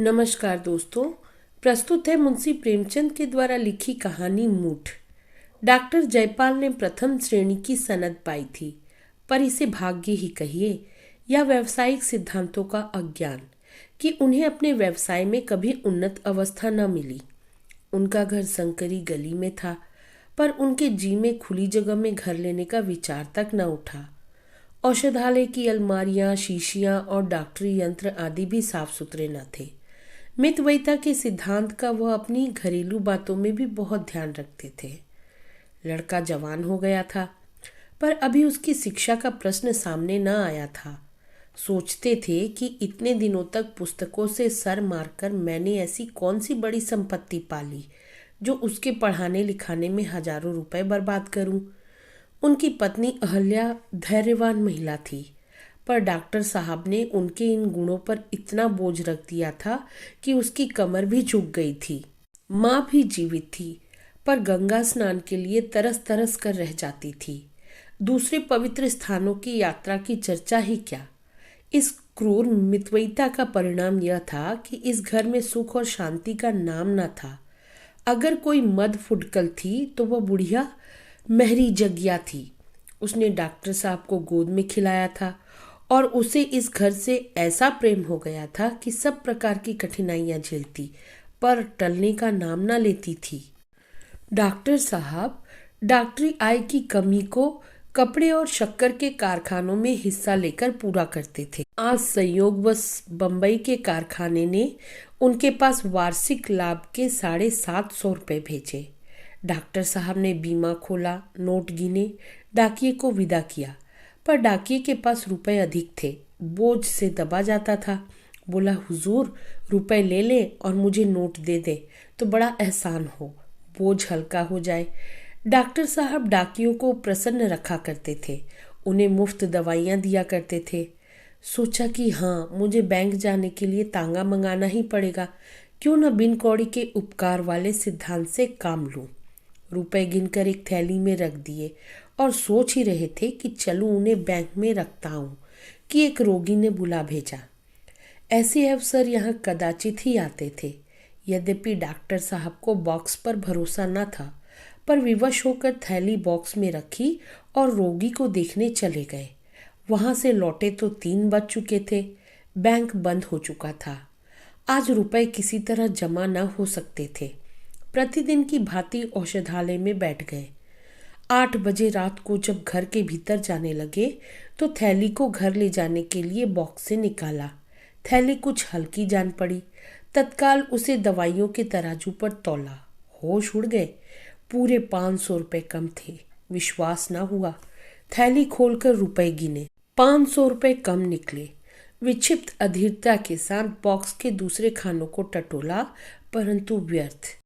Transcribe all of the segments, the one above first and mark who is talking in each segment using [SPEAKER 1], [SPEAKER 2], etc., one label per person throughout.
[SPEAKER 1] नमस्कार दोस्तों। प्रस्तुत है मुंशी प्रेमचंद के द्वारा लिखी कहानी मूठ। डॉक्टर जयपाल ने प्रथम श्रेणी की सनद पाई थी, पर इसे भाग्य ही कहिए या व्यावसायिक सिद्धांतों का अज्ञान कि उन्हें अपने व्यवसाय में कभी उन्नत अवस्था न मिली। उनका घर संकरी गली में था, पर उनके जी में खुली जगह में घर लेने का विचार तक न उठा। औषधालय की अलमारियां, शीशियां और डॉक्टरी यंत्र आदि भी साफ सुथरे न थे। मितव्ययिता के सिद्धांत का वह अपनी घरेलू बातों में भी बहुत ध्यान रखते थे। लड़का जवान हो गया था, पर अभी उसकी शिक्षा का प्रश्न सामने न आया था। सोचते थे कि इतने दिनों तक पुस्तकों से सर मारकर मैंने ऐसी कौन सी बड़ी संपत्ति पाली जो उसके पढ़ाने लिखाने में हजारों रुपए बर्बाद करूं। उनकी पत्नी अहल्या धैर्यवान महिला थी, पर डॉक्टर साहब ने उनके इन गुणों पर इतना बोझ रख दिया था कि उसकी कमर भी झुक गई थी। माँ भी जीवित थी, पर गंगा स्नान के लिए तरस तरस कर रह जाती थी। दूसरे पवित्र स्थानों की यात्रा की चर्चा ही क्या। इस क्रूर मितव्ययिता का परिणाम यह था कि इस घर में सुख और शांति का नाम न था। अगर कोई मद फुटकल थी तो वह बुढ़िया महरी जगिया थी। उसने डॉक्टर साहब को गोद में खिलाया था और उसे इस घर से ऐसा प्रेम हो गया था कि सब प्रकार की कठिनाइयां झेलती, पर टलने का नाम ना लेती थी। डॉक्टर साहब डॉक्टरी आय की कमी को कपड़े और शक्कर के कारखानों में हिस्सा लेकर पूरा करते थे। आज संयोगवश बंबई के कारखाने ने उनके पास वार्षिक लाभ के 750 रुपये भेजे। डॉक्टर साहब ने बीमा खोला, नोट गिने, डाकिये को विदा किया, पर डाकिये के पास रुपए अधिक थे। बोझ से दबा जाता था। बोला, हुजूर रुपए ले ले और मुझे नोट दे दे तो बड़ा एहसान हो, बोझ हल्का हो जाए। डॉक्टर साहब डाकियों को प्रसन्न रखा करते थे, उन्हें मुफ्त दवाइयाँ दिया करते थे। सोचा कि हाँ, मुझे बैंक जाने के लिए तांगा मंगाना ही पड़ेगा, क्यों न बिन कौड़ी के उपकार वाले सिद्धांत से काम लूँ। रुपए गिनकर एक थैली में रख दिए और सोच ही रहे थे कि चलूं उन्हें बैंक में रखता हूँ कि एक रोगी ने बुला भेजा। ऐसे अवसर यहाँ कदाचित ही आते थे। यद्यपि डॉक्टर साहब को बॉक्स पर भरोसा न था, पर विवश होकर थैली बॉक्स में रखी और रोगी को देखने चले गए। वहां से लौटे तो 3 बज चुके थे। बैंक बंद हो चुका था। आज रुपए किसी तरह जमा न हो सकते थे। प्रतिदिन की भांति औषधालय में बैठ गए। 8 बजे रात को जब घर के भीतर जाने लगे तो थैली को घर ले जाने के लिए बॉक्स से निकाला। थैली कुछ हल्की जान पड़ी। तत्काल उसे दवाइयों के तराजू पर तौला। होश उड़ गए। पूरे 500 रुपये कम थे। विश्वास न हुआ। थैली खोलकर रुपए गिने। 500 रुपये कम निकले। विक्षिप्त अधीरता के साथ बॉक्स के दूसरे खानों को टटोला, परंतु व्यर्थ।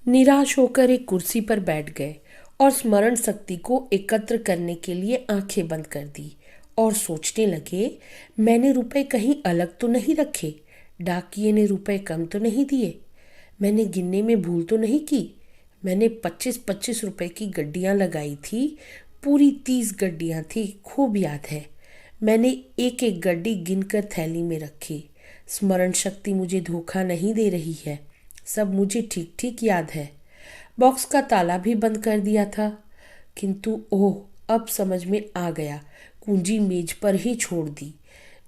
[SPEAKER 1] निराश होकर एक कुर्सी पर बैठ गए और स्मरण शक्ति को एकत्र करने के लिए आंखें बंद कर दी और सोचने लगे, मैंने रुपए कहीं अलग तो नहीं रखे, डाकिये ने रुपए कम तो नहीं दिए, मैंने गिनने में भूल तो नहीं की। मैंने 25-25 रुपए की गड्डियां लगाई थी, पूरी 30 गड्डियां थी, खूब याद है। मैंने एक एक गड्डी गिनकर थैली में रखी। स्मरण शक्ति मुझे धोखा नहीं दे रही है, सब मुझे ठीक ठीक याद है। बॉक्स का ताला भी बंद कर दिया था, किंतु ओह, अब समझ में आ गया, कुंजी मेज पर ही छोड़ दी।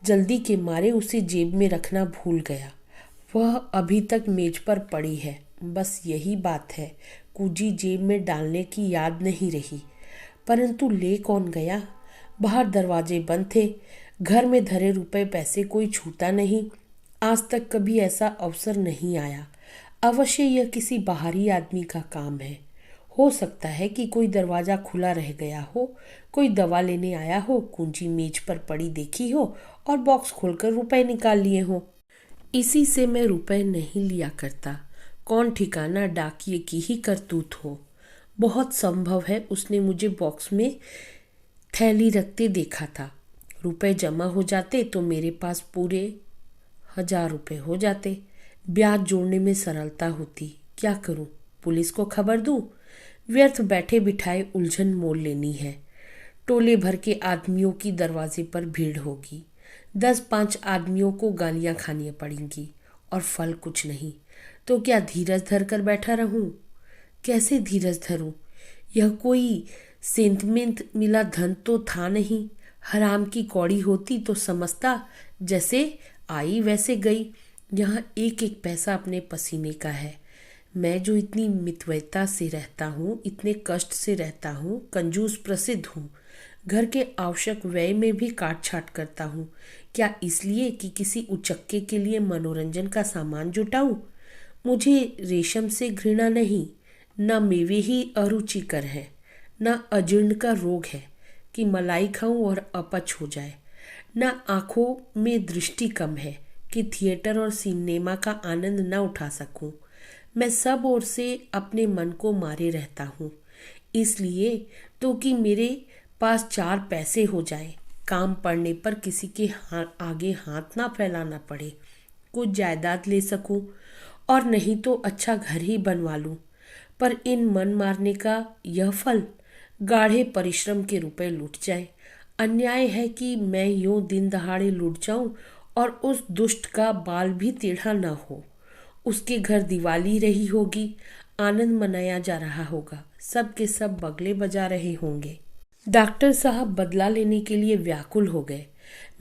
[SPEAKER 1] जल्दी के मारे उसे जेब में रखना भूल गया। वह अभी तक मेज पर पड़ी है। बस यही बात है, कुंजी जेब में डालने की याद नहीं रही। परंतु ले कौन गया? बाहर दरवाजे बंद थे। घर में धरे रुपए पैसे कोई छूता नहीं। आज तक कभी ऐसा अवसर नहीं आया। अवश्य यह किसी बाहरी आदमी का काम है। हो सकता है कि कोई दरवाजा खुला रह गया हो, कोई दवा लेने आया हो, कुंजी मेज पर पड़ी देखी हो और बॉक्स खोलकर रुपए निकाल लिए हो। इसी से मैं रुपए नहीं लिया करता। कौन ठिकाना डाकिये की ही करतूत हो। बहुत संभव है उसने मुझे बॉक्स में थैली रखते देखा था। रुपए जमा हो जाते तो मेरे पास पूरे 1000 रुपये हो जाते। ब्याज जोड़ने में सरलता होती। क्या करूं? पुलिस को खबर दूं? व्यर्थ बैठे बिठाए उलझन मोल लेनी है। टोले भर के आदमियों की दरवाजे पर भीड़ होगी। 10-5 आदमियों को गालियां खानी पड़ेंगी और फल कुछ नहीं, तो क्या धीरज धर कर बैठा रहूं? कैसे धीरज धरूं? यह कोई सेंतमेंत मिला धन तो था नहीं। हराम की कौड़ी होती तो समझता जैसे आई वैसे गई। यहाँ एक एक पैसा अपने पसीने का है। मैं जो इतनी मितव्ययता से रहता हूँ, इतने कष्ट से रहता हूँ, कंजूस प्रसिद्ध हूँ, घर के आवश्यक व्यय में भी काट छाट करता हूँ, क्या इसलिए कि किसी उचक्के के लिए मनोरंजन का सामान जुटाऊं? मुझे रेशम से घृणा नहीं, न मेवे ही अरुचिकर है, न अजीर्ण का रोग है कि मलाई खाऊं और अपच हो जाए, न आंखों में दृष्टि कम है कि थिएटर और सिनेमा का आनंद न उठा सकूं। मैं सब ओर से अपने मन को मारे रहता हूँ, इसलिए तो कि मेरे पास 4 पैसे हो जाए, काम पड़ने पर किसी के आगे हाथ ना फैलाना पड़े, कुछ जायदाद ले सकूं और नहीं तो अच्छा घर ही बनवा लूं। पर इन मन मारने का यह फल गाढ़े परिश्रम के रुपए लुट जाए। अन्याय है कि मैं यूं दिन दहाड़े लुट जाऊं और उस दुष्ट का बाल भी टेढ़ा न हो। उसके घर दिवाली रही होगी, आनंद मनाया जा रहा होगा, सब के सब बगले बजा रहे होंगे। डॉक्टर साहब बदला लेने के लिए व्याकुल हो गए।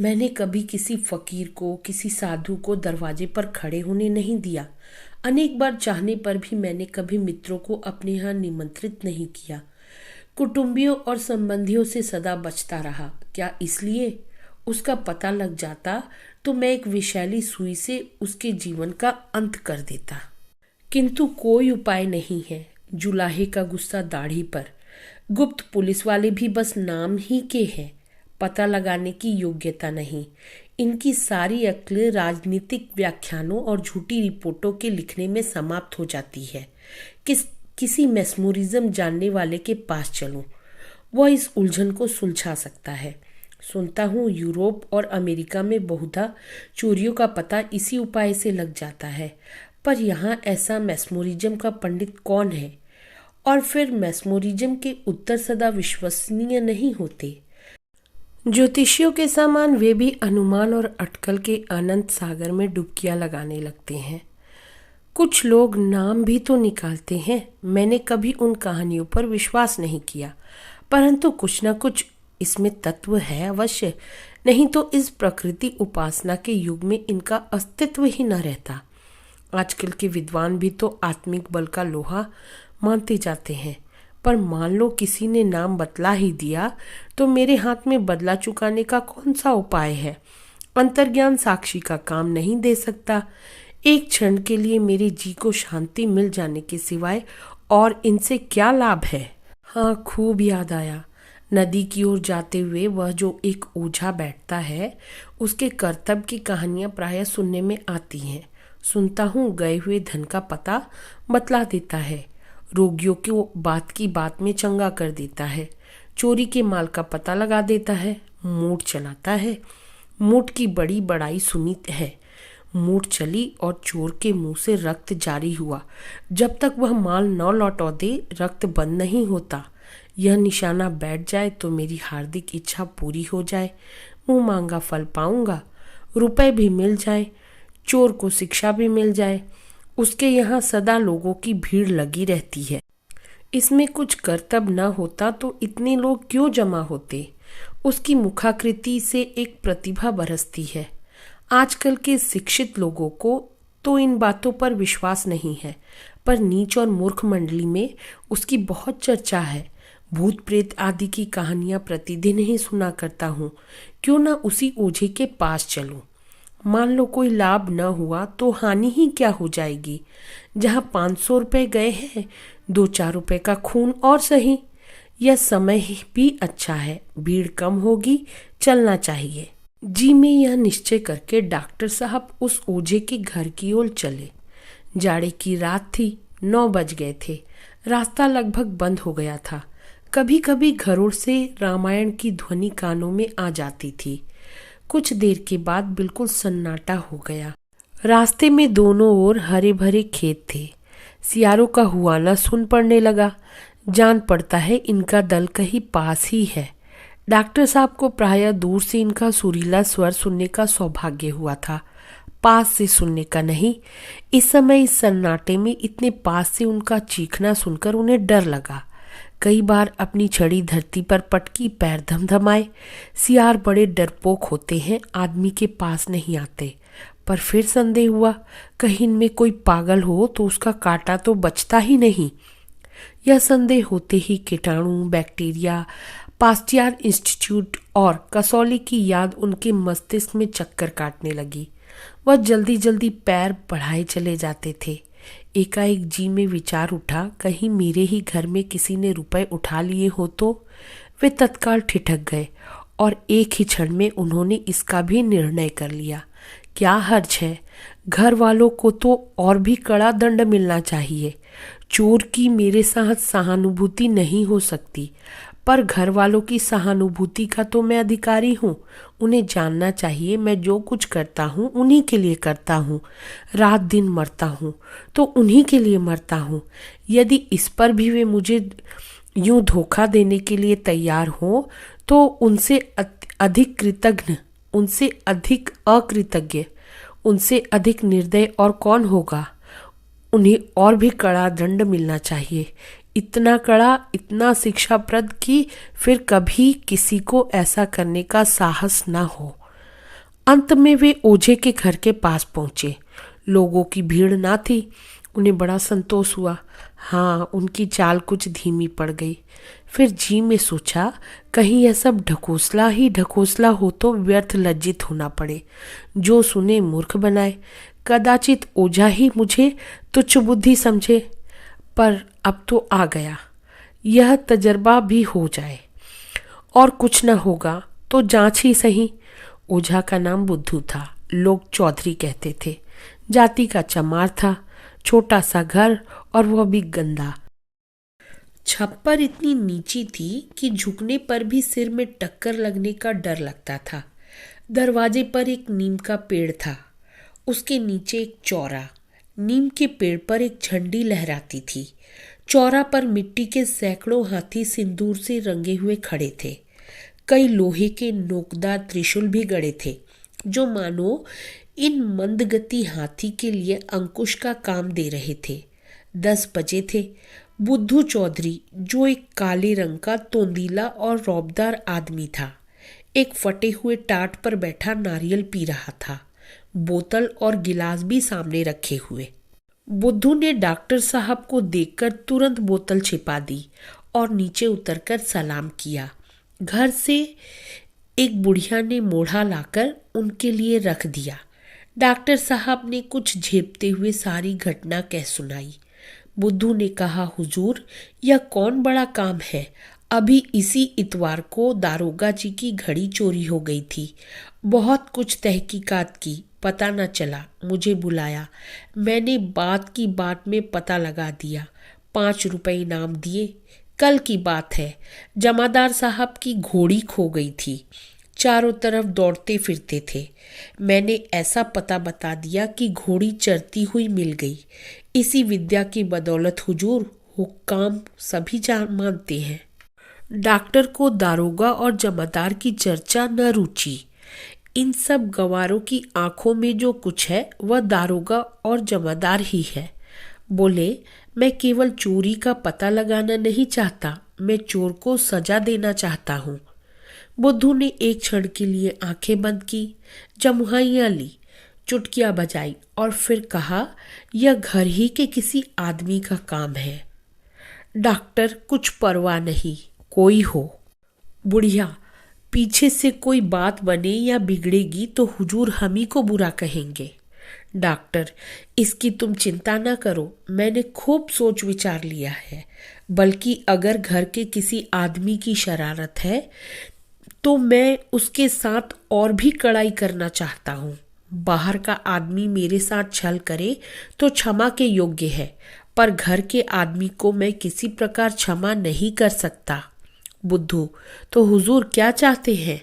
[SPEAKER 1] मैंने कभी किसी फकीर को, किसी साधु को दरवाजे पर खड़े होने नहीं दिया। अनेक बार चाहने पर भी मैंने कभी मित्रों को अपने यहाँ निमंत्रित नहीं किया। कुटुंबियों और संबंधियों से सदा बचता रहा। क्या इसलिए? उसका पता लग जाता तो मैं एक विषैली सुई से उसके जीवन का अंत कर देता। किंतु कोई उपाय नहीं है। जुलाहे का गुस्सा दाढ़ी पर। गुप्त पुलिस वाले भी बस नाम ही के हैं, पता लगाने की योग्यता नहीं। इनकी सारी अक्ल राजनीतिक व्याख्यानों और झूठी रिपोर्टों के लिखने में समाप्त हो जाती है। किसी मेस्मोरिज्म जानने वाले के पास चलूं, वह इस उलझन को सुलझा सकता है। सुनता हूँ यूरोप और अमेरिका में बहुधा चोरियों का पता इसी उपाय से लग जाता है, पर यहाँ ऐसा मेस्मोरिज्म का पंडित कौन है? और फिर मेस्मोरिज्म के उत्तर सदा विश्वसनीय नहीं होते। ज्योतिषियों के समान वे भी अनुमान और अटकल के अनंत सागर में डुबकियां लगाने लगते हैं। कुछ लोग नाम भी तो निकालते हैं। मैंने कभी उन कहानियों पर विश्वास नहीं किया, परंतु कुछ न कुछ इसमें तत्व है अवश्य, नहीं तो इस प्रकृति उपासना के युग में इनका अस्तित्व ही न रहता। आजकल के विद्वान भी तो आत्मिक बल का लोहा मानते जाते हैं, पर मान लो किसी ने नाम बतला ही दिया तो मेरे हाथ में बदला चुकाने का कौन सा उपाय है? अंतर्ज्ञान साक्षी का काम नहीं दे सकता। एक क्षण के लिए मेरे जी को शांति मिल जाने के सिवाय और इनसे क्या लाभ है? हाँ, खूब याद आया। नदी की ओर जाते हुए वह जो एक ओझा बैठता है, उसके कर्तव्य की कहानियां प्रायः सुनने में आती हैं। सुनता हूँ गए हुए धन का पता बतला देता है, रोगियों को बात की बात में चंगा कर देता है, चोरी के माल का पता लगा देता है, मूठ चलाता है। मूठ की बड़ी बड़ाई सुनी है। मूठ चली और चोर के मुंह से रक्त जारी हुआ। जब तक वह माल न लौटा दे रक्त बंद नहीं होता। यह निशाना बैठ जाए तो मेरी हार्दिक इच्छा पूरी हो जाए, मुंह मांगा फल पाऊंगा, रुपए भी मिल जाए, चोर को शिक्षा भी मिल जाए। उसके यहाँ सदा लोगों की भीड़ लगी रहती है। इसमें कुछ कर्तव्य न होता तो इतने लोग क्यों जमा होते? उसकी मुखाकृति से एक प्रतिभा बरसती है। आजकल के शिक्षित लोगों को तो इन बातों पर विश्वास नहीं है, पर नीच और मूर्ख मंडली में उसकी बहुत चर्चा है। भूत प्रेत आदि की कहानियां प्रतिदिन ही सुना करता हूँ। क्यों ना उसी ओझे के पास चलूं? मान लो कोई लाभ न हुआ तो हानि ही क्या हो जाएगी? जहाँ 500 रुपये गए हैं, 2-4 रुपये का खून और सही। यह समय भी अच्छा है, भीड़ कम होगी, चलना चाहिए। जी में यह निश्चय करके डॉक्टर साहब उस ओझे के घर की ओर चले। जाड़े की रात थी, 9 बज गए थे। रास्ता लगभग बंद हो गया था। कभी कभी घरों से रामायण की ध्वनि कानों में आ जाती थी। कुछ देर के बाद बिल्कुल सन्नाटा हो गया। रास्ते में दोनों ओर हरे भरे खेत थे। सियारों का हुआना सुन पड़ने लगा। जान पड़ता है इनका दल कहीं पास ही है। डॉक्टर साहब को प्रायः दूर से इनका सुरीला स्वर सुनने का सौभाग्य हुआ था। पास से सुनने का नहीं। इस समय इस सन्नाटे में इतने पास से उनका चीखना सुनकर उन्हें डर लगा। कई बार अपनी छड़ी धरती पर पटकी, पैर धमधमाए। सियार बड़े डरपोक होते हैं, आदमी के पास नहीं आते। पर फिर संदेह हुआ, कहीं इनमें कोई पागल हो तो उसका कांटा तो बचता ही नहीं। यह संदेह होते ही कीटाणु, बैक्टीरिया, पास्टियर इंस्टीट्यूट और कसौली की याद उनके मस्तिष्क में चक्कर काटने लगी। वह जल्दी जल्दी पैर बढ़ाए चले जाते थे। एकाएक जी में विचार उठा, कहीं मेरे ही घर में किसी ने रुपए उठा लिए हो तो। वे तत्काल ठिठक गए और एक ही क्षण में उन्होंने इसका भी निर्णय कर लिया। क्या हर्ज है, घर वालों को तो और भी कड़ा दंड मिलना चाहिए। चोर की मेरे साथ सहानुभूति नहीं हो सकती, पर घर वालों की सहानुभूति का तो मैं अधिकारी हूँ। उन्हें जानना चाहिए मैं जो कुछ करता हूँ उन्हीं के लिए करता हूँ। रात दिन मरता हूँ तो उन्हीं के लिए मरता हूँ। यदि इस पर भी वे मुझे यूं धोखा देने के लिए तैयार हो तो उनसे अधिक कृतज्ञ, उनसे अधिक अकृतज्ञ, उनसे अधिक निर्दय और कौन होगा। उन्हें और भी कड़ा दंड मिलना चाहिए, इतना कड़ा, इतना शिक्षाप्रद कि फिर कभी किसी को ऐसा करने का साहस न हो। अंत में वे ओझे के घर के पास पहुंचे। लोगों की भीड़ ना थी। उन्हें बड़ा संतोष हुआ। हाँ, उनकी चाल कुछ धीमी पड़ गई। फिर जी में सोचा, कहीं यह सब ढकोसला ही ढकोसला हो तो व्यर्थ लज्जित होना पड़े। जो सुने मूर्ख बनाए। कदाचित ओझा ही मुझे तुच्छ बुद्धि समझे। पर अब तो आ गया, यह तजर्बा भी हो जाए। और कुछ न होगा तो जांच ही सही। ओझा का नाम बुद्धू था, लोग चौधरी कहते थे। जाति का चमार था, छोटा सा घर और वह भी गंदा। छप्पर इतनी नीची थी कि झुकने पर भी सिर में टक्कर लगने का डर लगता था। दरवाजे पर एक नीम का पेड़ था, उसके नीचे एक चौरा। नीम के पेड़ पर एक झंडी लहराती थी। चौरा पर मिट्टी के सैकड़ों हाथी सिंदूर से रंगे हुए खड़े थे। कई लोहे के नोकदार त्रिशूल भी गड़े थे, जो मानो इन मंदगति हाथी के लिए अंकुश का काम दे रहे थे। 10 बजे थे। बुद्धू चौधरी, जो एक काले रंग का तोंदीला और रौबदार आदमी था, एक फटे हुए टाट पर बैठा नारियल पी रहा था, बोतल और गिलास भी सामने रखे हुए। बुद्धू ने डॉक्टर साहब को देखकर तुरंत बोतल छिपा दी और नीचे उतरकर सलाम किया। घर से एक बुढ़िया ने मोढ़ा लाकर उनके लिए रख दिया। डॉक्टर साहब ने कुछ झेपते हुए सारी घटना कह सुनाई। बुद्धू ने कहा, हुजूर, यह कौन बड़ा काम है। अभी इसी इतवार को दारोगा जी की घड़ी चोरी हो गई थी। बहुत कुछ तहकीकात की, पता न चला। मुझे बुलाया, मैंने बात की बात में पता लगा दिया। 5 रुपए इनाम दिए। कल की बात है, जमादार साहब की घोड़ी खो गई थी। चारों तरफ दौड़ते फिरते थे। मैंने ऐसा पता बता दिया कि घोड़ी चरती हुई मिल गई। इसी विद्या की बदौलत हुजूर, हुक्काम सभी मानते हैं। डॉक्टर को दारोगा और जमादार की चर्चा न रुचि। इन सब गवारों की आंखों में जो कुछ है वह दारोगा और जमादार ही है। बोले, मैं केवल चोरी का पता लगाना नहीं चाहता, मैं चोर को सजा देना चाहता हूँ। बुद्धू ने एक क्षण के लिए आंखें बंद की, जमुहाइयाँ ली, चुटकियाँ बजाई और फिर कहा, यह घर ही के किसी आदमी का काम है। डॉक्टर, कुछ परवाह नहीं, कोई हो। बुढ़िया, पीछे से कोई बात बने या बिगड़ेगी तो हुजूर हम ही को बुरा कहेंगे। डॉक्टर, इसकी तुम चिंता न करो, मैंने खूब सोच विचार लिया है। बल्कि अगर घर के किसी आदमी की शरारत है तो मैं उसके साथ और भी कड़ाई करना चाहता हूँ। बाहर का आदमी मेरे साथ छल करे तो क्षमा के योग्य है, पर घर के आदमी को मैं किसी प्रकार क्षमा नहीं कर सकता। बुद्धू, तो हुजूर क्या चाहते हैं?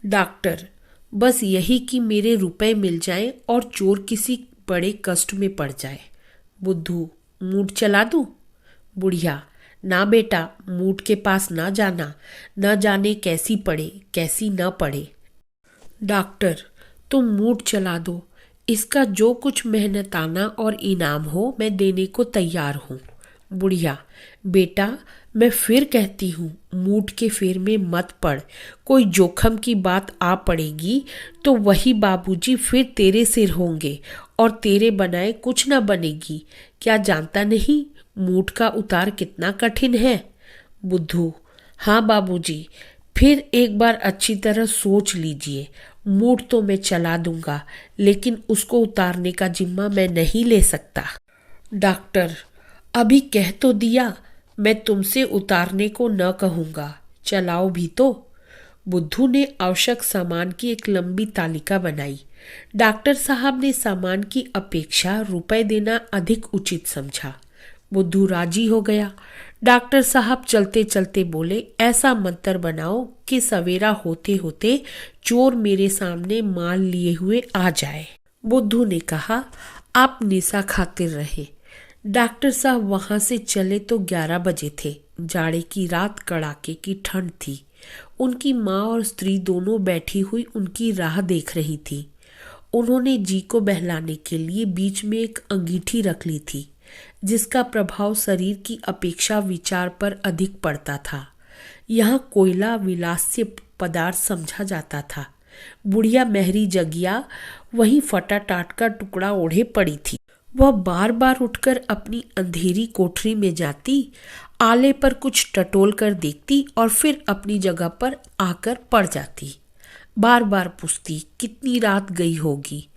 [SPEAKER 1] डॉक्टर, बस यही कि मेरे रुपए मिल जाएं और चोर किसी बड़े कष्ट में पड़ जाए। बुद्धू, मूठ चला दूं? बुढ़िया, ना बेटा, मूठ के पास ना जाना, न जाने कैसी पड़े कैसी न पड़े। डॉक्टर, तुम मूठ चला दो, इसका जो कुछ मेहनताना और इनाम हो मैं देने को तैयार हूँ। बुढ़िया, बेटा मैं फिर कहती हूँ, मूठ के फेर में मत पड़। कोई जोखम की बात आ पड़ेगी तो वही बाबूजी फिर तेरे सिर होंगे और तेरे बनाए कुछ न बनेगी। क्या जानता नहीं मूठ का उतार कितना कठिन है? बुद्धू, हाँ बाबूजी, फिर एक बार अच्छी तरह सोच लीजिए। मूठ तो मैं चला दूंगा, लेकिन उसको उतारने का जिम्मा मैं नहीं ले सकता। डॉक्टर, अभी कह तो दिया, मैं तुमसे उतारने को न कहूँगा, चलाओ भी तो। बुद्धू ने आवश्यक सामान की एक लंबी तालिका बनाई। डॉक्टर साहब ने सामान की अपेक्षा रुपए देना अधिक उचित समझा। बुद्धू राजी हो गया। डॉक्टर साहब चलते चलते बोले, ऐसा मंत्र बनाओ कि सवेरा होते होते चोर मेरे सामने माल लिए हुए आ जाए। बुद्धू ने कहा, आप निशा खातिर रहे। डॉक्टर साहब वहां से चले तो 11 बजे थे। जाड़े की रात, कड़ाके की ठंड थी। उनकी माँ और स्त्री दोनों बैठी हुई उनकी राह देख रही थी। उन्होंने जी को बहलाने के लिए बीच में एक अंगीठी रख ली थी, जिसका प्रभाव शरीर की अपेक्षा विचार पर अधिक पड़ता था। यहाँ कोयला विलास्य पदार्थ समझा जाता था। बुढ़िया मेहरी जगिया वहीं फटा टाट का टुकड़ा ओढ़े पड़ी थी। वह बार बार उठकर अपनी अंधेरी कोठरी में जाती, आले पर कुछ टटोल कर देखती और फिर अपनी जगह पर आकर पड़ जाती। बार बार पूछती, कितनी रात गई होगी।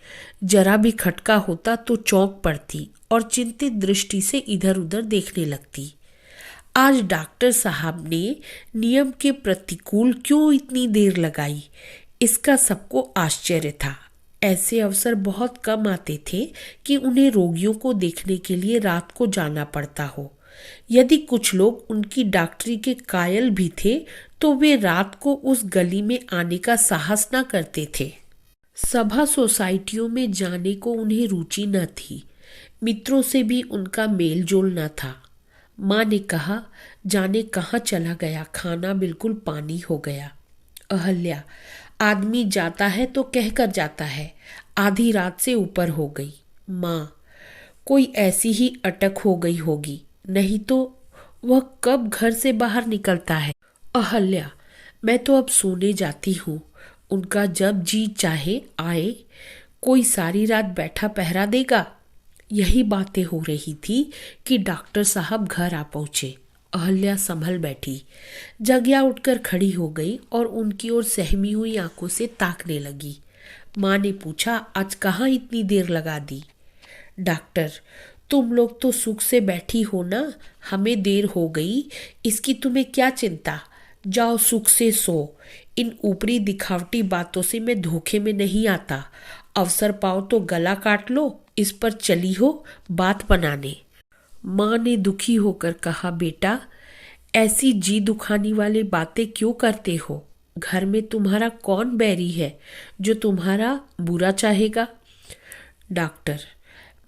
[SPEAKER 1] जरा भी खटका होता तो चौंक पड़ती और चिंतित दृष्टि से इधर उधर देखने लगती। आज डॉक्टर साहब ने नियम के प्रतिकूल क्यों इतनी देर लगाई, इसका सबको आश्चर्य था। ऐसे अवसर बहुत कम आते थे कि उन्हें रोगियों को देखने के लिए रात को जाना पड़ता हो। यदि कुछ लोग उनकी डॉक्टरी के कायल भी थे तो वे रात को उस गली में आने का साहस न करते थे। सभा सोसाइटियों में जाने को उन्हें रुचि न थी। मित्रों से भी उनका मेल जोल न था। माँ ने कहा, जाने कहाँ चला गया, खाना बिल्कुल पानी हो गया। अहल्या, आदमी जाता है तो कहकर जाता है, आधी रात से ऊपर हो गई। माँ, कोई ऐसी ही अटक हो गई होगी, नहीं तो वह कब घर से बाहर निकलता है। अहल्या, मैं तो अब सोने जाती हूँ, उनका जब जी चाहे आए। कोई सारी रात बैठा पहरा देगा। यही बातें हो रही थी कि डॉक्टर साहब घर आ पहुंचे। अहल्या संभल बैठी। जगिया उठकर खड़ी हो गई और उनकी ओर सहमी हुई आंखों से ताकने लगी। माँ ने पूछा, आज कहाँ इतनी देर लगा दी? डॉक्टर, तुम लोग तो सुख से बैठी हो ना, हमें देर हो गई इसकी तुम्हें क्या चिंता। जाओ सुख से सो। इन ऊपरी दिखावटी बातों से मैं धोखे में नहीं आता। अवसर पाओ तो गला काट लो, इस पर चली हो बात बनाने। माँ ने दुखी होकर कहा, बेटा ऐसी जी दुखाने वाली बातें क्यों करते हो? घर में तुम्हारा कौन बैरी है जो तुम्हारा बुरा चाहेगा? डॉक्टर,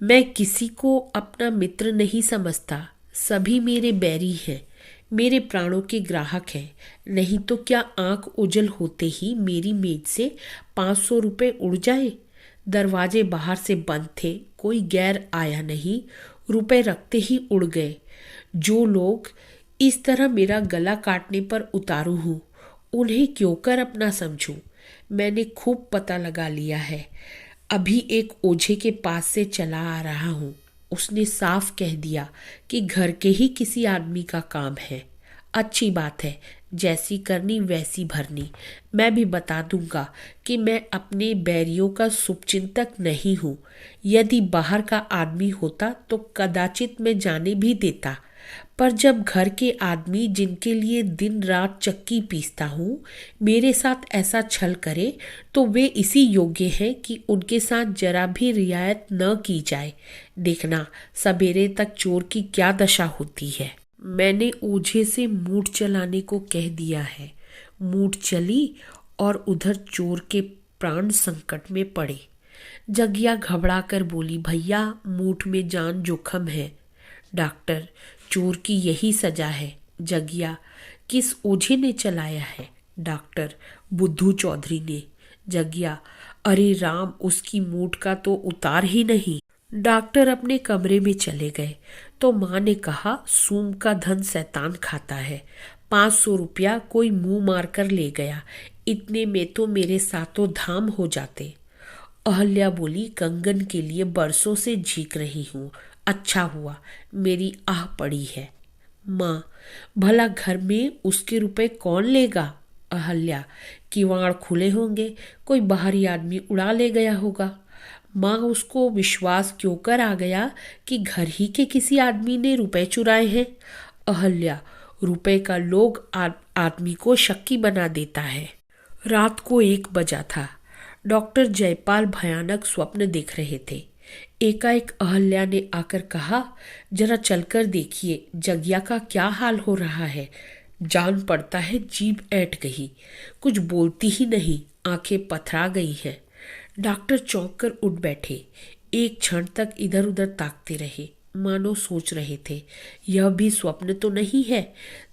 [SPEAKER 1] मैं किसी को अपना मित्र नहीं समझता, सभी मेरे बैरी हैं, मेरे प्राणों के ग्राहक हैं। नहीं तो क्या आंख उजल होते ही मेरी मेज से 500 रुपये उड़ जाए? दरवाजे बाहर से बंद थे, कोई गैर आया नहीं, रुपए रखते ही उड़ गए। जो लोग इस तरह मेरा गला काटने पर उतारू हूँ, उन्हें क्यों कर अपना समझूं? मैंने खूब पता लगा लिया है। अभी एक ओझे के पास से चला आ रहा हूँ। उसने साफ कह दिया कि घर के ही किसी आदमी का काम है। अच्छी बात है, जैसी करनी वैसी भरनी। मैं भी बता दूंगा कि मैं अपने बैरियों का शुभचिंतक नहीं हूँ। यदि बाहर का आदमी होता तो कदाचित मैं जाने भी देता, पर जब घर के आदमी जिनके लिए दिन रात चक्की पीसता हूँ मेरे साथ ऐसा छल करे तो वे इसी योग्य हैं कि उनके साथ जरा भी रियायत न की जाए। देखना सवेरे तक चोर की क्या दशा होती है। मैंने ओझे से मूठ चलाने को कह दिया है। मूठ चली और उधर चोर के प्राण संकट में पड़े। जगिया घबरा कर बोली, भैया मूठ में जान जोखम है। डॉक्टर, चोर की यही सजा है। जगिया, किस ओझे ने चलाया है? डॉक्टर, बुद्धू चौधरी ने। जगिया, अरे राम, उसकी मूठ का तो उतार ही नहीं। डॉक्टर अपने कमरे में चले गए तो माँ ने कहा, सूम का धन शैतान खाता है। 500 रुपया कोई मुंह मार कर ले गया, इतने में तो मेरे सातों धाम हो जाते। अहल्या बोली, कंगन के लिए बरसों से झीक रही हूँ, अच्छा हुआ मेरी आह पड़ी है। माँ, भला घर में उसके रुपए कौन लेगा? अहल्या, किवाड़ खुले होंगे, कोई बाहरी आदमी उड़ा ले गया होगा। माँ, उसको विश्वास क्यों कर आ गया कि घर ही के किसी आदमी ने रुपए चुराए हैं? अहल्या, रुपए का लोग आदमी को शक्की बना देता है। रात को 1 बजा था। डॉक्टर जयपाल भयानक स्वप्न देख रहे थे। एकाएक अहल्या ने आकर कहा, जरा चलकर देखिए जगिया का क्या हाल हो रहा है। जान पड़ता है जीभ ऐंठ गई, कुछ बोलती ही नहीं, आंखें पथरा गई हैं। डॉक्टर चौंक कर उठ बैठे। एक क्षण तक इधर उधर ताकते रहे, मानो सोच रहे थे यह भी स्वप्न तो नहीं है।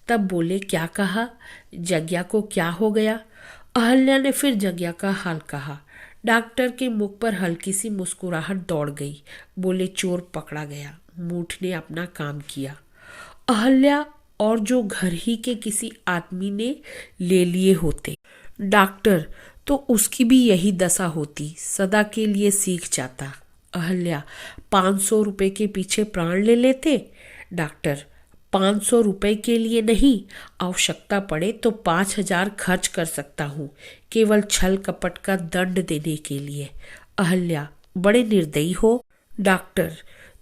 [SPEAKER 1] तब बोले, क्या कहा? जगिया को क्या हो गया? अहल्या ने फिर जगिया का हाल कहा। डॉक्टर के मुख पर हल्की सी मुस्कुराहट दौड़ गई। बोले, चोर पकड़ा गया, मूठ ने अपना काम किया। अहल्या और जो घर ही के किसी आदमी ने ले लिए होते। डॉक्टर, तो उसकी भी यही दशा होती, सदा के लिए सीख जाता। अहल्या, 500 रुपए के पीछे प्राण ले लेते। डॉक्टर, 500 रुपए के लिए नहीं, आवश्यकता पड़े तो 5,000 खर्च कर सकता हूँ, केवल छल कपट का दंड देने के लिए। अहल्या, बड़े निर्दयी हो। डॉक्टर,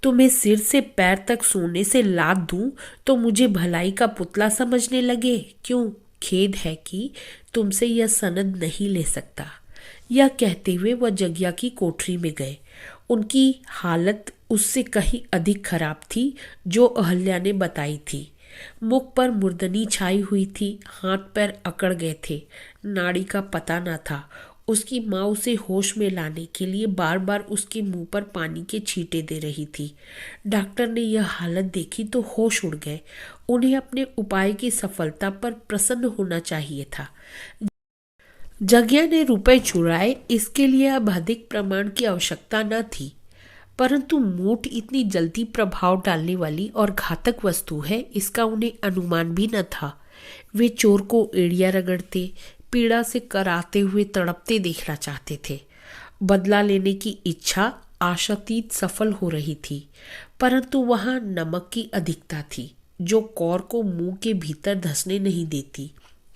[SPEAKER 1] तुम्हें सिर से पैर तक सोने से लाद दूं तो मुझे भलाई का पुतला समझने लगे। क्यों? खेद है कि तुमसे यह सनद नहीं ले सकता। यह कहते हुए वह जगिया की कोठरी में गए। उनकी हालत उससे कहीं अधिक खराब थी जो अहल्या ने बताई थी। मुख पर मुर्दनी छाई हुई थी, हाथ पैर अकड़ गए थे, नाड़ी का पता न था। उसकी माँ उसे होश में लाने के लिए बार बार उसके मुंह पर पानी के छींटे दे रही थी। डॉक्टर ने यह हालत देखी तो होश उड़ गए। उन्हें अपने उपाय की सफलता पर प्रसन्न होना चाहिए था। जगिया ने रुपए चुराए, इसके लिए अब अधिक प्रमाण की आवश्यकता न थी, परंतु मूठ इतनी जल्दी प्रभाव डालने वाली और घातक वस्तु है, इसका उन्हें अनुमान भी न था। वे चोर को एड़िया रगड़ते, पीड़ा से कराते हुए तड़पते देखना चाहते थे। बदला लेने की इच्छा आशातीत सफल हो रही थी, परंतु वहां नमक की अधिकता थी जो कौर को मुंह के भीतर धंसने नहीं देती।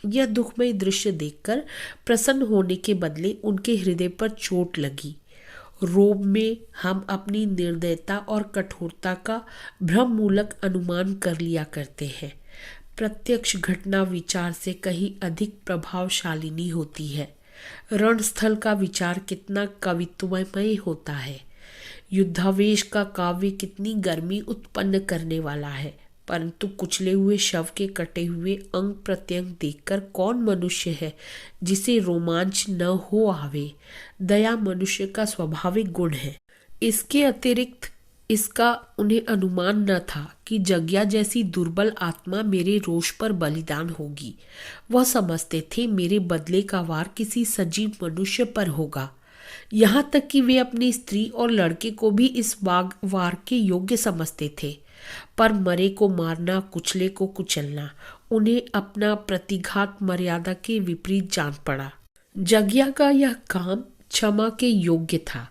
[SPEAKER 1] यह दुखमय दृश्य देखकर प्रसन्न होने के बदले उनके हृदय पर चोट लगी। रोब में हम अपनी निर्दयता और कठोरता का भ्रममूलक अनुमान कर लिया करते हैं। प्रत्यक्ष घटना विचार से कहीं अधिक प्रभावशालिनी होती है। रणस्थल का विचार कितना कवित्वमय होता है। युद्धावेश का काव्य कितनी गर्मी उत्पन्न करने वाला है, परंतु कुचले हुए शव के कटे हुए अंग प्रत्यंग देखकर कौन मनुष्य है जिसे रोमांच न हो आवे। दया मनुष्य का स्वाभाविक गुण है। इसके अतिरिक्त इसका उन्हें अनुमान न था कि जगिया जैसी दुर्बल आत्मा मेरे रोष पर बलिदान होगी। वह समझते थे मेरे बदले का वार किसी सजीव मनुष्य पर होगा। यहाँ तक कि वे अपनी स्त्री और लड़के को भी इस वार के योग्य समझते थे। पर मरे को मारना, कुचले को कुचलना उन्हें अपना प्रतिघात मर्यादा के विपरीत जान पड़ा। जगिया का यह काम क्षमा के योग्य था।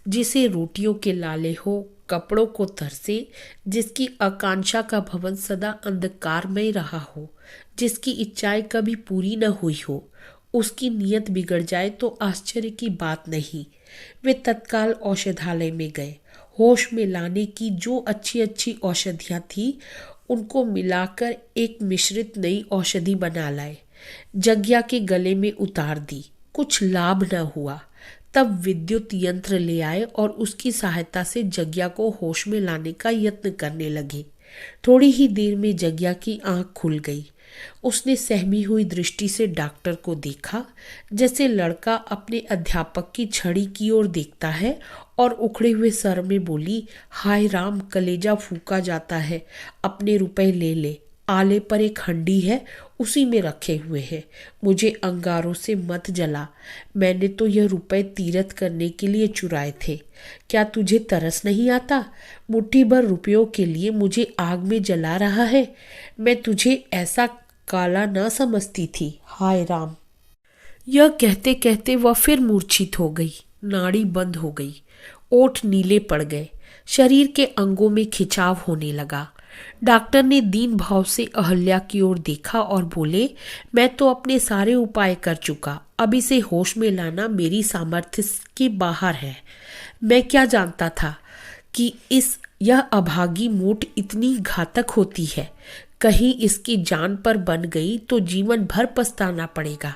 [SPEAKER 1] जिसे रोटियों के लाले हो, कपड़ों को तरसे, जिसकी आकांक्षा का भवन सदा अंधकारमय रहा हो, जिसकी इच्छाएं कभी पूरी न हुई हो, उसकी नीयत बिगड़ जाए तो आश्चर्य की बात नहीं। वे तत्काल औषधालय में गए। होश में लाने की जो अच्छी अच्छी औषधियाँ थी उनको मिलाकर एक मिश्रित नई औषधि बना लाए। जगिया के गले में उतार दी। कुछ लाभ न हुआ। तब विद्युत यंत्र ले आए और उसकी सहायता से जगिया को होश में लाने का यत्न करने लगे। थोड़ी ही देर में जगिया की आंख खुल गई। उसने सहमी हुई दृष्टि से डॉक्टर को देखा, जैसे लड़का अपने अध्यापक की छड़ी की ओर देखता है, और उखड़े हुए सर में बोली, हाय राम, कलेजा फूका जाता है, अपने रुपए ले ले, आले पर एक हंडी है, उसी में रखे हुए हैं। मुझे अंगारों से मत जला। मैंने तो यह रुपए तीरथ करने के लिए चुराए थे। क्या तुझे तरस नहीं आता? मुट्ठी भर रुपयों के लिए मुझे आग में जला रहा है। मैं तुझे ऐसा काला ना समझती थी। हाय राम। यह कहते कहते वह फिर मूर्छित हो गई। नाड़ी बंद हो गई। ओठ नीले पड़ गए। शरीर के अंगों में खिंचाव होने लगा। डॉक्टर ने दीन भाव से अहल्या की ओर देखा और बोले, मैं तो अपने सारे उपाय कर चुका। अब इसे होश में लाना मेरी सामर्थ्य के बाहर है। मैं क्या जानता था कि यह अभागी मूठ इतनी घातक होती है। कहीं इसकी जान पर बन गई तो जीवन भर पछताना पड़ेगा।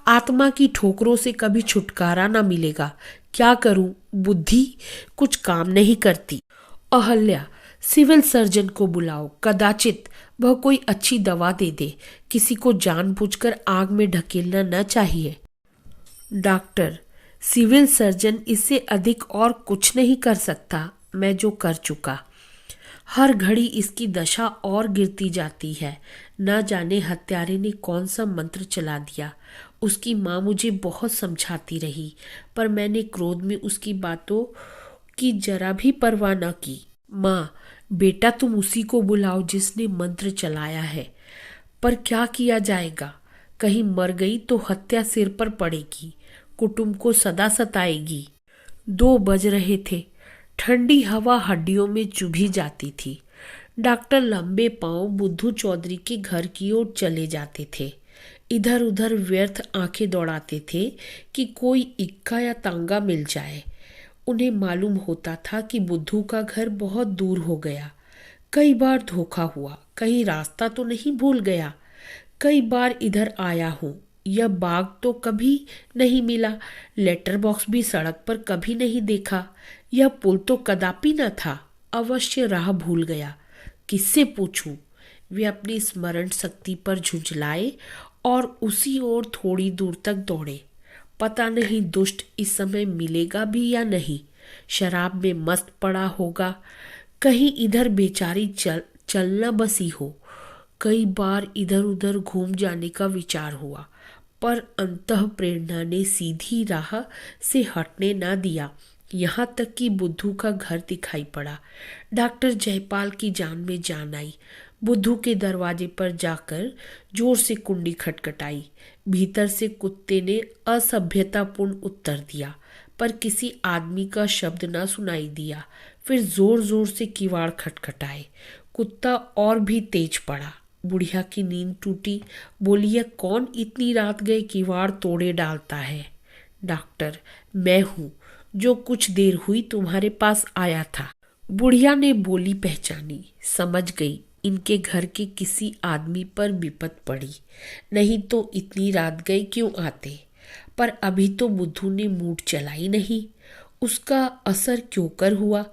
[SPEAKER 1] आत्मा की ठोकरों से कभी छुटकारा ना मिलेगा। क्या करूं? बुद्धि कुछ काम नहीं करती। अहल्या, सिविल सर्जन को बुलाओ। कदाचित वह कोई अच्छी दवा दे दे। किसी को जानबूझकर आग में ढकेलना न चाहिए। डॉक्टर, सिविल सर्जन इससे अधिक और कुछ नहीं कर सकता। मैं जो कर चुका। हर घड़ी इसकी दशा और गिरती जाती है। न जाने हत्यारे ने कौन सा मंत्र चला दिया। उसकी माँ मुझे बहुत समझाती रही, पर मैंने क्रोध में उसकी बातों की जरा भी परवाह न की। माँ, बेटा तुम उसी को बुलाओ जिसने मंत्र चलाया है। पर क्या किया जाएगा? कहीं मर गई तो हत्या सिर पर पड़ेगी, कुटुंब को सदा सताएगी। 2 बज रहे थे। ठंडी हवा हड्डियों में चुभी जाती थी। डॉक्टर लंबे पांव बुद्धू चौधरी के घर की ओर चले जाते थे। इधर उधर व्यर्थ आंखें दौड़ाते थे कि कोई इक्का या तांगा मिल जाए। उन्हें मालूम होता था कि बुद्धू का घर बहुत दूर हो गया। कई बार धोखा हुआ। कहीं रास्ता तो नहीं भूल गया। कई बार इधर आया हूँ। यह बाग तो कभी नहीं मिला। लेटर बॉक्स भी सड़क पर कभी नहीं देखा। यह पुल तो कदापि न था। अवश्य राह भूल गया। किससे पूछूं? वे अपनी स्मरण शक्ति पर झुंझलाए और उसी ओर थोड़ी दूर तक दौड़े। पता नहीं दुष्ट इस समय मिलेगा भी या नहीं। शराब में मस्त पड़ा होगा। कहीं इधर बेचारी चलना बसी हो। कई बार इधर उधर घूम जाने का विचार हुआ, पर अंतः प्रेरणा ने सीधी राह से हटने ना दिया। यहाँ तक कि बुद्धू का घर दिखाई पड़ा। डॉक्टर जयपाल की जान में जान आई। बुद्धू के दरवाजे पर जाकर जोर से कुंडी खटखटाई। भीतर से कुत्ते ने असभ्यतापूर्ण उत्तर दिया, पर किसी आदमी का शब्द न सुनाई दिया। फिर जोर जोर से किवाड़ खटखटाए। कुत्ता और भी तेज पड़ा। बुढ़िया की नींद टूटी। बोली, यह कौन इतनी रात गए किवाड़ तोड़े डालता है? डॉक्टर, मैं हूँ, जो कुछ देर हुई तुम्हारे पास आया था। बुढ़िया ने बोली पहचानी। समझ गई इनके घर के किसी आदमी पर विपत पड़ी, नहीं तो इतनी रात गए क्यों आते। पर अभी तो बुद्धू ने मूठ चलाई नहीं। उसका असर क्यों कर हुआ।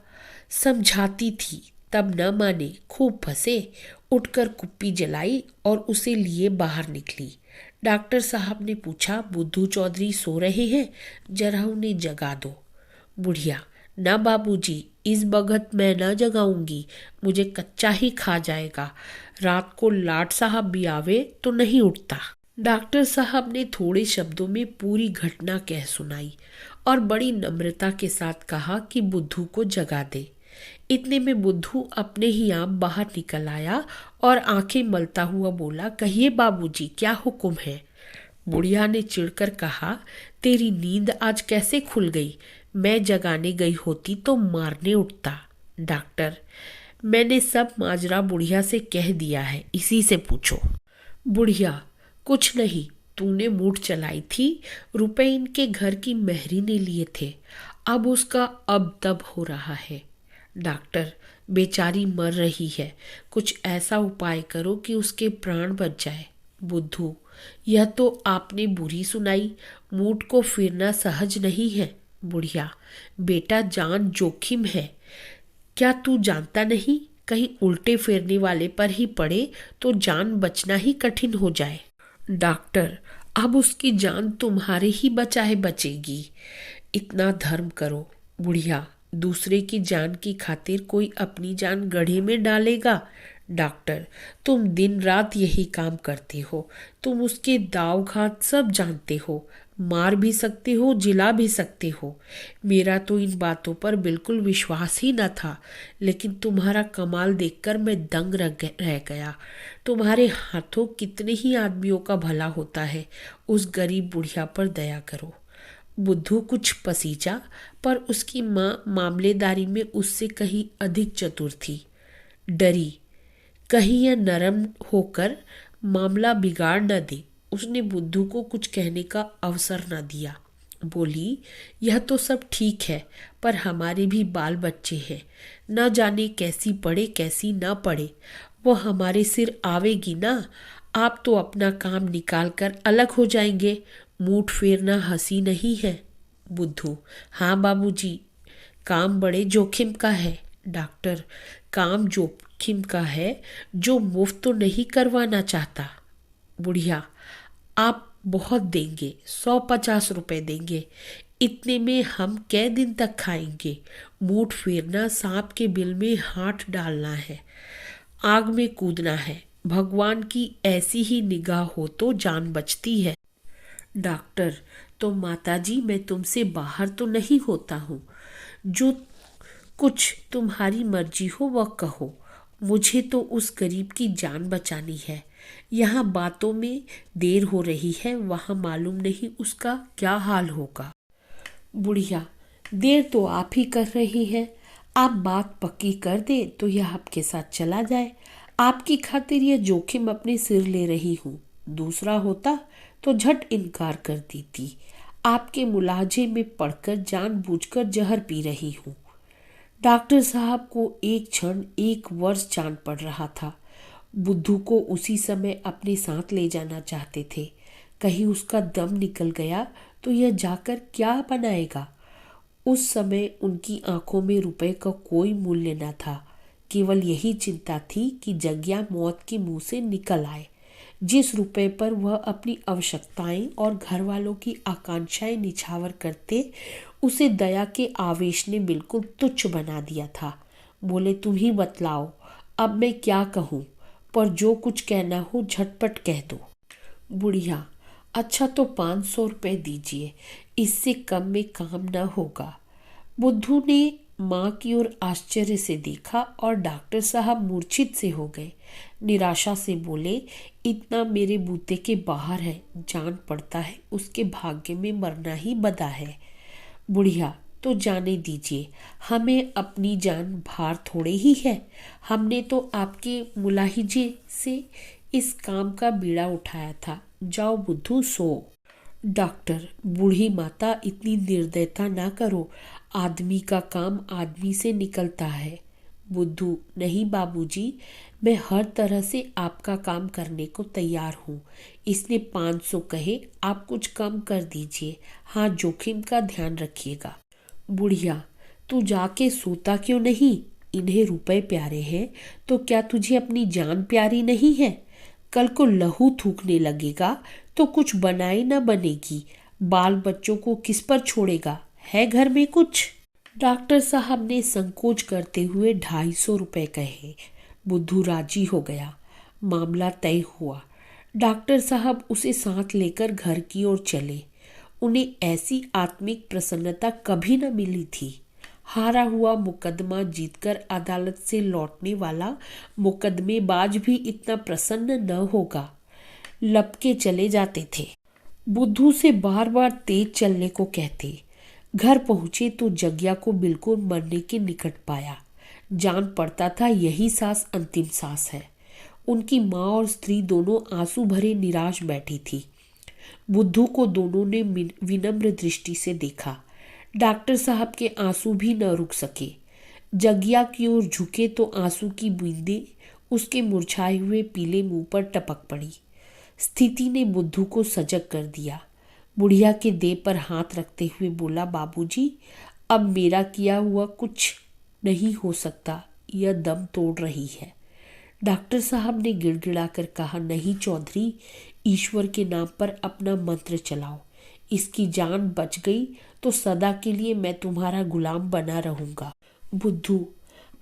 [SPEAKER 1] समझाती थी तब न माने। खूब फंसे। उठकर कुप्पी जलाई और उसे लिए बाहर निकली। डॉक्टर साहब ने पूछा, बुद्धू चौधरी सो रहे हैं? जरा उन्हें जगा दो। बुढ़िया, ना बाबूजी, इस बगत मैं न जगाऊंगी। मुझे कच्चा ही खा जाएगा। रात को लाट साहब भी आवे तो नहीं उठता। डॉक्टर साहब ने थोड़े शब्दों में पूरी घटना कह सुनाई और बड़ी नम्रता के साथ कहा कि बुद्धू को जगा दे। इतने में बुद्धू अपने ही आप बाहर निकल आया और आंखें मलता हुआ बोला, कहिए बाबूजी, क्या हुक्म है? बुढ़िया ने चिढ़कर कहा, तेरी नींद आज कैसे खुल गई? मैं जगाने गई होती तो मारने उठता। डॉक्टर, मैंने सब माजरा बुढ़िया से कह दिया है, इसी से पूछो। बुढ़िया, कुछ नहीं, तूने मूठ चलाई थी। रुपए इनके घर की मेहरी ने लिए थे। अब उसका अब तब हो रहा है। डॉक्टर, बेचारी मर रही है। कुछ ऐसा उपाय करो कि उसके प्राण बच जाए। बुद्धू, यह तो आपने बुरी सुनाई। मूठ को फिरना सहज नहीं है। बुढ़िया, बेटा जान जोखिम है। क्या तू जानता नहीं? कहीं उल्टे फेरने वाले पर ही पड़े तो जान बचना ही कठिन हो जाए। डॉक्टर, अब उसकी जान तुम्हारे ही बचाए बचेगी। इतना धर्म करो। बुढ़िया, दूसरे की जान की खातिर कोई अपनी जान गड्ढे में डालेगा? डॉक्टर, तुम दिन रात यही काम करते हो, तुम उसके दाव घात सब जानते हो, मार भी सकते हो, जिला भी सकते हो। मेरा तो इन बातों पर बिल्कुल विश्वास ही न था, लेकिन तुम्हारा कमाल देखकर मैं दंग रह गया। तुम्हारे हाथों कितने ही आदमियों का भला होता है, उस गरीब बुढ़िया पर दया करो। बुद्धू कुछ पसीजा, पर उसकी माँ मामलेदारी में उससे कहीं अधिक चतुर थी। डरी कहीं यह नरम होकर मामला बिगाड़ न दे, उसने बुद्धू को कुछ कहने का अवसर न दिया। बोली, यह तो सब ठीक है, पर हमारे भी बाल बच्चे हैं, न जाने कैसी पढ़े कैसी न पढ़े, वो हमारे सिर आवेगी ना। आप तो अपना काम निकाल कर अलग हो जाएंगे, मूठ फेरना हंसी नहीं है। बुद्धू, हाँ बाबूजी, काम बड़े जोखिम का है। डॉक्टर, काम जोखिम का है जो मुफ्त तो नहीं करवाना चाहता। बुढ़िया, आप बहुत देंगे, 150 रुपए देंगे, इतने में हम कै दिन तक खाएंगे। मूठ फेरना सांप के बिल में हाथ डालना है, आग में कूदना है। भगवान की ऐसी ही निगाह हो तो जान बचती है। डॉक्टर, तो माताजी, मैं तुमसे बाहर तो नहीं होता हूँ, जो कुछ तुम्हारी मर्जी हो वह कहो, मुझे तो उस गरीब की जान बचानी है। यहाँ बातों में देर हो रही है, वहाँ मालूम नहीं उसका क्या हाल होगा। बुढ़िया, देर तो आप ही कर रही हैं, आप बात पक्की कर दे तो यह आपके साथ चला जाए। आपकी खातिर यह जोखिम अपने सिर ले रही हूँ, दूसरा होता तो झट इनकार कर देती। आपके मुलाजे में पड़कर जानबूझकर जहर पी रही हूँ। डॉक्टर साहब को एक क्षण एक वर्ष जान पड़ रहा था। बुद्धू को उसी समय अपने साथ ले जाना चाहते थे। कहीं उसका दम निकल गया तो यह जाकर क्या बनाएगा। उस समय उनकी आंखों में रुपए का कोई मूल्य न था, केवल यही चिंता थी कि जग्या मौत के मुंह से निकल आए। जिस रुपए पर वह अपनी आवश्यकताएं और घर वालों की आकांक्षाएं निछावर करते, उसे दया के आवेश ने बिल्कुल तुच्छ बना दिया था। बोले, तुम ही बतलाओ, अब मैं क्या कहूँ, पर जो कुछ कहना हो झटपट कह दो। बुढ़िया, अच्छा तो 500 रुपये दीजिए, इससे कम में काम न होगा। बुद्धू ने माँ की ओर आश्चर्य से देखा और डॉक्टर साहब मूर्छित से हो गए। निराशा से बोले, इतना मेरे बूते के बाहर है, जान पड़ता है उसके भाग्य में मरना ही बदा है। बुढ़िया, तो जाने दीजिए, हमें अपनी जान भार थोड़े ही है, हमने तो आपके मुलाहिजे से इस काम का बीड़ा उठाया था। जाओ बुद्धू, सो। डॉक्टर, बूढ़ी माता, इतनी निर्दयता ना करो, आदमी का काम आदमी से निकलता है। बुद्धू, नहीं बाबूजी, मैं हर तरह से आपका काम करने को तैयार हूँ। इसने 500 कहे, आप कुछ कम कर दीजिए। हाँ, जोखिम का ध्यान रखिएगा। बुढ़िया, तू जाके सोता क्यों नहीं? इन्हें रुपए प्यारे हैं तो क्या तुझे अपनी जान प्यारी नहीं है? कल को लहू थूकने लगेगा तो कुछ बनाई न बनेगी। बाल बच्चों को किस पर छोड़ेगा? है घर में कुछ? डॉक्टर साहब ने संकोच करते हुए 250 रुपए कहे। बुद्धू राजी हो गया। मामला तय हुआ। डॉक्टर साहब उसे साथ लेकर घर की ओर चले। उन्हें ऐसी आत्मिक प्रसन्नता कभी न मिली थी। हारा हुआ मुकदमा जीतकर अदालत से लौटने वाला मुकदमेबाज भी इतना प्रसन्न न होगा। लपके चले जाते थे। बुद्धू से बार बार तेज चलने को कहते। घर पहुंचे तो जग्या को बिल्कुल मरने के निकट पाया। जान पड़ता था यही सांस अंतिम सांस है। उनकी माँ और स्त्री दोनों आंसू भरे निराश बैठी थी। बुद्धू को दोनों ने विनम्र दृष्टि से देखा। डॉक्टर साहब के आंसू भी न रुक सके। जग्या की ओर झुके तो आंसू की बूंदें उसके मुरझाए हुए पीले मुंह पर टपक पड़ी। स्थिति ने बुद्धू को सजग कर दिया। बुढ़िया के देह पर हाथ रखते हुए बोला, बाबूजी, अब मेरा किया हुआ कुछ नहीं हो सकता, यह दम तोड़ रही है। डॉक्टर साहब ने गिड़गिड़ाकर कहा, नहीं चौधरी, ईश्वर के नाम पर अपना मंत्र चलाओ। इसकी जान बच गई तो सदा के लिए मैं तुम्हारा गुलाम बना रहूंगा। बुद्धू,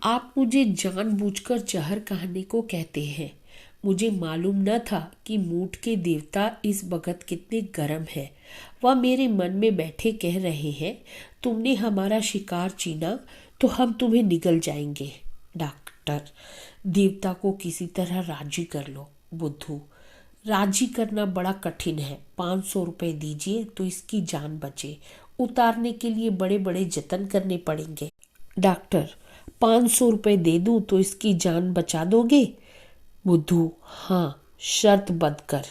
[SPEAKER 1] आप मुझे जानबूझकर जहर खाने को कहते हैं। मुझे मालूम न था कि मूठ के देवता इस वक्त कितने गर्म हैं। वह मेरे मन में बैठे कह रहे हैं, तुमने हमारा शिकार छीना तो हम तुम्हें निगल जाएंगे। डॉक्टर, देवता को किसी तरह राजी कर लो। बुद्धू, राजी करना बड़ा कठिन है। 500 रुपये दीजिए तो इसकी जान बचे। उतारने के लिए बड़े बड़े जतन करने पड़ेंगे। डॉक्टर, 500 रुपये दे दूं तो इसकी जान बचा दोगे? बुद्धू, हाँ, शर्त बंद कर।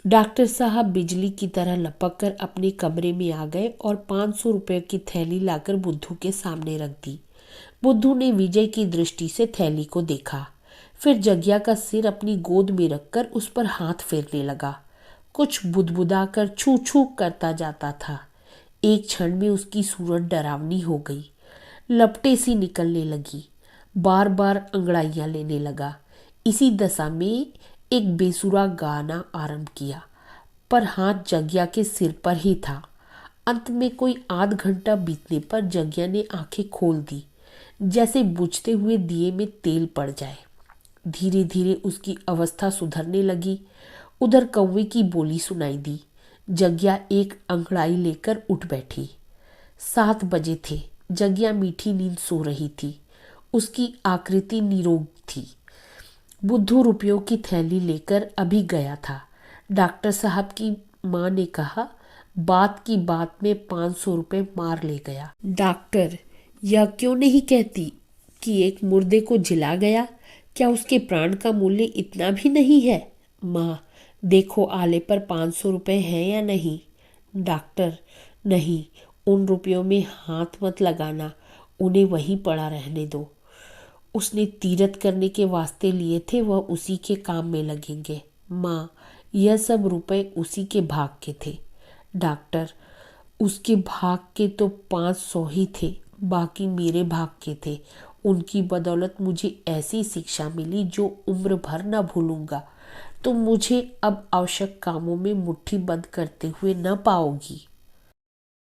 [SPEAKER 1] डॉक्टर साहब बिजली की तरह लपक कर अपने कमरे में आ गए और 500 रुपये की थैली लाकर बुद्धू के सामने रख दी। बुद्धू ने विजय की दृष्टि से थैली को देखा, फिर जग्या का सिर अपनी गोद में रखकर उस पर हाथ फेरने लगा। कुछ बुदबुदा कर छू छू करता जाता था। एक क्षण में उसकी सूरत डरावनी हो गई। लपटें सी निकलने लगी। बार बार अंगड़ाइयाँ लेने लगा। इसी दशा में एक बेसुरा गाना आरंभ किया, पर हाथ जग्या के सिर पर ही था। अंत में कोई आध घंटा बीतने पर जग्या ने आंखें खोल दी, जैसे बुझते हुए दिए में तेल पड़ जाए। धीरे धीरे उसकी अवस्था सुधरने लगी। उधर कौवे की बोली सुनाई दी। जग्या एक अंगड़ाई लेकर उठ बैठी। 7 बजे थे। जग्या मीठी नींद सो रही थी। उसकी आकृति निरोग थी। बुद्धू रुपयों की थैली लेकर अभी गया था। डॉक्टर साहब की माँ ने कहा, बात की बात में 500 रुपये मार ले गया। डॉक्टर, यह क्यों नहीं कहती कि एक मुर्दे को जिला गया? क्या उसके प्राण का मूल्य इतना भी नहीं है? माँ, देखो आले पर 500 रुपये हैं या नहीं? डॉक्टर, नहीं, उन रुपयों में हाथ मत लगाना, उन्हें वहीं पड़ा रहने दो। उसने तीरथ करने के वास्ते लिए थे, वह उसी के काम में लगेंगे। माँ, यह सब रुपए उसी के भाग के थे। डॉक्टर, उसके भाग के तो 500 ही थे, बाकी मेरे भाग के थे। उनकी बदौलत मुझे ऐसी शिक्षा मिली जो उम्र भर न भूलूंगा। तुम मुझे अब आवश्यक कामों में मुट्ठी बंद करते हुए न पाओगी।